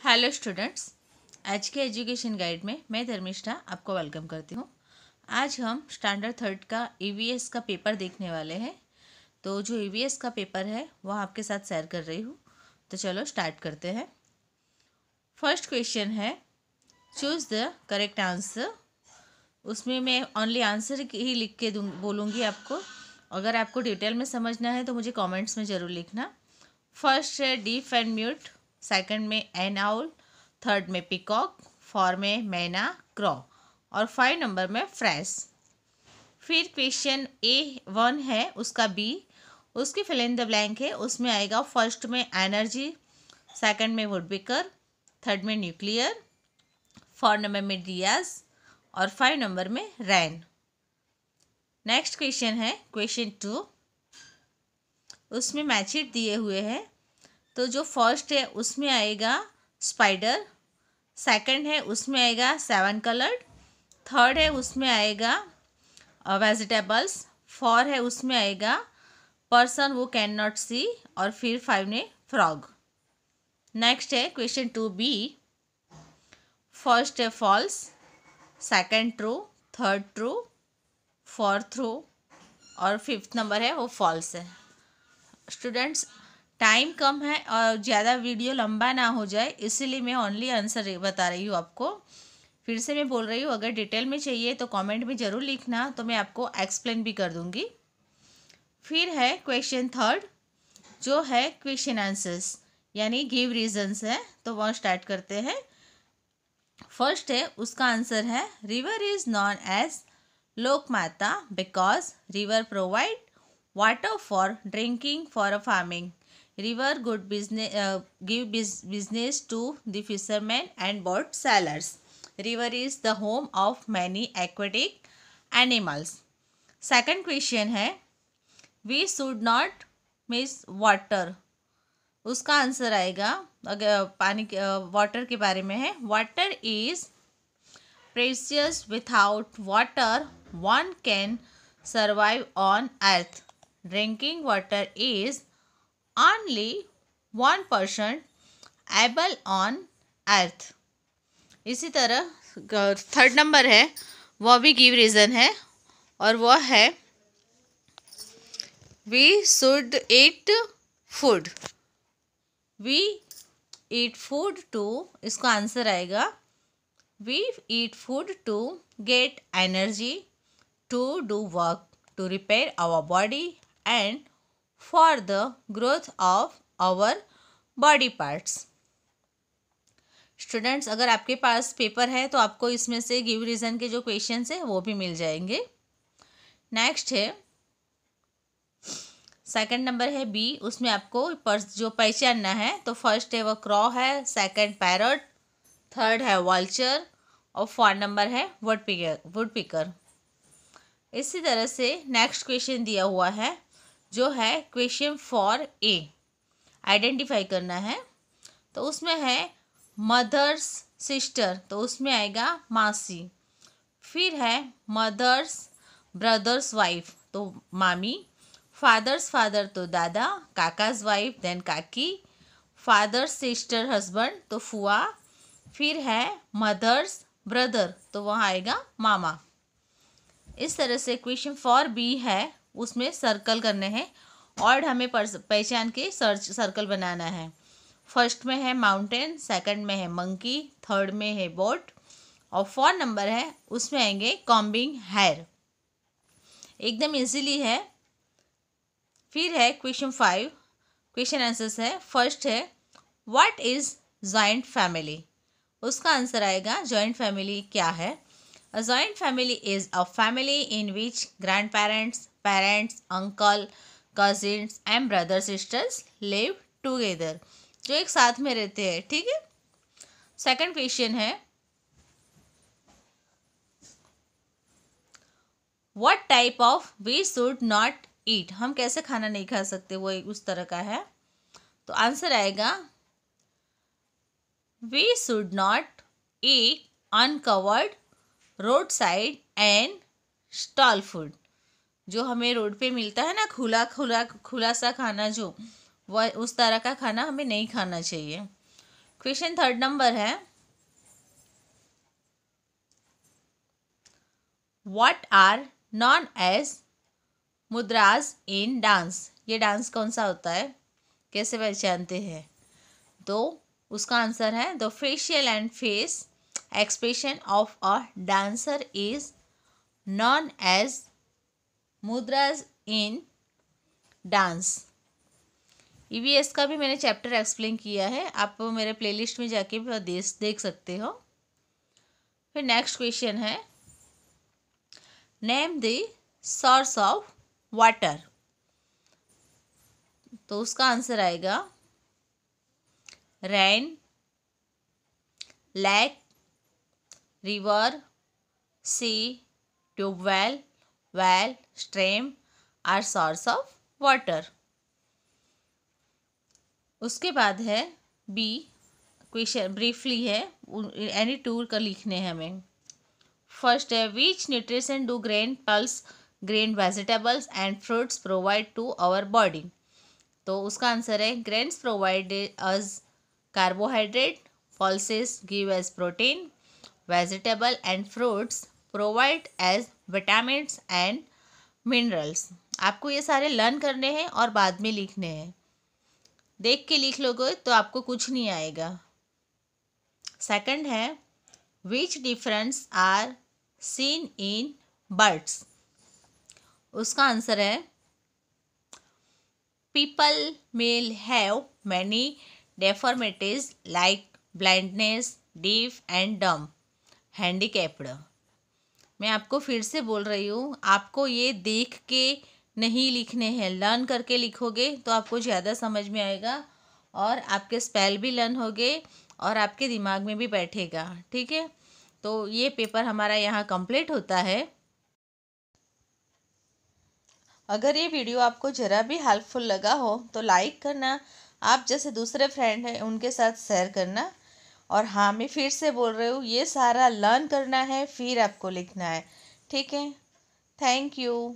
Hello students, आज के education guide में मैं धर्मिष्ठा आपको वेलकम करती हूँ। आज हम स्टैंडर्ड थर्ड का ईवीएस का पेपर देखने वाले हैं। तो जो ईवीएस का पेपर है वह आपके साथ शेयर कर रही हूँ। तो चलो स्टार्ट करते हैं। फर्स्ट क्वेश्चन है, चूज़ द करेक्ट आंसर। उसमें मैं ओनली आंसर ही लिख के बोलूँगी आपको। अगर आपको डिटेल में समझना है तो मुझे कमेंट्स में ज़रूर लिखना। फर्स्ट है डीफ एंड म्यूट, सेकंड में एन आउल, थर्ड में पिकॉक, फोर में मैना क्रॉ और 5 नंबर में फ्रेस। फिर क्वेश्चन A1 है, उसका बी, उसकी फिल इन द ब्लैंक है। उसमें आएगा फर्स्ट में एनर्जी, सेकंड में वुडपिकर, थर्ड में न्यूक्लियर, 4 नंबर में डियाज और 5 नंबर में रैन। नेक्स्ट क्वेश्चन है क्वेश्चन 2, उसमें मैचिट दिए हुए हैं। तो जो फर्स्ट है उसमें आएगा स्पाइडर, सेकंड है उसमें आएगा 7 कलर्ड, थर्ड है उसमें आएगा वेजिटेबल्स, 4 है उसमें आएगा पर्सन वो कैन नॉट सी और फिर 5 ने फ्रॉग। नेक्स्ट है क्वेश्चन 2B, फर्स्ट है false, second true, third true, fourth true और 5th नंबर है वो फॉल्स है। स्टूडेंट्स, टाइम कम है और ज़्यादा वीडियो लंबा ना हो जाए इसीलिए मैं ओनली आंसर बता रही हूँ आपको। फिर से मैं बोल रही हूँ, अगर डिटेल में चाहिए तो कमेंट में ज़रूर लिखना, तो मैं आपको एक्सप्लेन भी कर दूँगी। फिर है क्वेश्चन थर्ड, जो है क्वेश्चन आंसर्स यानी गिव रीजन्स है। तो वह स्टार्ट करते हैं। फर्स्ट है उसका आंसर है, रिवर इज़ नॉन एज लोक माता because river provide water for drinking, for a farming. River good business, give business to the fishermen and boat sailors. River is the home of many aquatic animals. Second question है, we should not miss water. उसका answer आएगा, अगर पानी water के बारे में है, water is precious. Without water one can survive on earth. Drinking water is only 1% able on earth. इसी तरह थर्ड नंबर है, वह भी गिव रीज़न है और वह है we should eat food. We eat food to, इसका आंसर आएगा we eat food to get energy, to do work, to repair our body and for the growth of our body parts. Students, अगर आपके पास paper है तो आपको इसमें से give reason के जो क्वेश्चंस है वो भी मिल जाएंगे। नेक्स्ट है सेकंड नंबर है बी, उसमें आपको जो पहचानना है। तो फर्स्ट है वो क्रॉ है, सेकंड पैरट, थर्ड है वल्चर और 4 नंबर है वुडपिकर। इसी तरह से नेक्स्ट क्वेश्चन दिया हुआ है, जो है क्वेश्चन 4A, आइडेंटिफाई करना है। तो उसमें है मदर्स सिस्टर, तो उसमें आएगा मासी। फिर है मदर्स ब्रदर्स वाइफ, तो मामी। फादर्स फादर, तो दादा। काकाज वाइफ, देन काकी। फादर्स सिस्टर हस्बैंड, तो फुआ। फिर है मदर्स ब्रदर, तो वहाँ आएगा मामा। इस तरह से क्वेश्चन 4B है, उसमें सर्कल करने हैं और हमें पहचान के सर्कल बनाना है। फर्स्ट में है माउंटेन, सेकंड में है मंकी, थर्ड में है बोट और 4 नंबर है उसमें आएंगे कॉम्बिंग हेयर। एकदम इजीली है। फिर है क्वेश्चन 5, क्वेश्चन आंसर्स है। फर्स्ट है व्हाट इज जॉइंट फैमिली, उसका आंसर आएगा जॉइंट फैमिली क्या है। A joint family is a family in which grandparents, parents, uncle, cousins and brothers sisters live together. जो एक साथ में रहते हैं, ठीक है। सेकंड क्वेश्चन है, What type of we should not eat, हम कैसे खाना नहीं खा सकते, वो उस तरह का है। तो आंसर आएगा We should not eat uncovered road side and stall food. जो हमें रोड पे मिलता है ना, खुला सा खाना, जो वह उस तरह का खाना हमें नहीं खाना चाहिए। क्वेश्चन 3 नंबर है, what are known as mudras in dance. ये डांस कौन सा होता है, कैसे पहचानते हैं? तो उसका आंसर है the facial and face expression of a dancer is known as mudras in dance. EVS का भी मैंने चैप्टर एक्सप्लेन किया है, आप मेरे प्लेलिस्ट में जाके भी देख सकते हो। फिर नेक्स्ट क्वेश्चन है, name the source of water. तो उसका आंसर आएगा rain, lake, river, sea, tubewell, well, stream are source of water. उसके बाद है बी, क्वेश्चन ब्रीफली है, एनी टू का लिखने हैं हमें। फर्स्ट है, which nutrition do grain, pulse, grain vegetables and fruits provide to our body. तो उसका आंसर है grains provide us carbohydrate, pulses give as protein, vegetable and fruits provide as vitamins and minerals. आपको ये सारे learn करने हैं और बाद में लिखने हैं। देख के लिख लोगे तो आपको कुछ नहीं आएगा। सेकंड है, which difference are seen in birds. उसका आंसर है people may have many deformities like blindness, deaf and dumb, handicapped। मैं आपको फिर से बोल रही हूँ, आपको ये देख के नहीं लिखने हैं, लर्न करके लिखोगे तो आपको ज़्यादा समझ में आएगा और आपके स्पेल भी लर्न होंगे और आपके दिमाग में भी बैठेगा। ठीक है, तो ये पेपर हमारा यहाँ कंप्लीट होता है। अगर ये वीडियो आपको ज़रा भी हेल्पफुल लगा हो तो लाइक करना, आप जैसे दूसरे फ्रेंड हैं उनके साथ शेयर करना। और हाँ, मैं फिर से बोल रही हूँ, ये सारा लर्न करना है फिर आपको लिखना है। ठीक है, थैंक यू।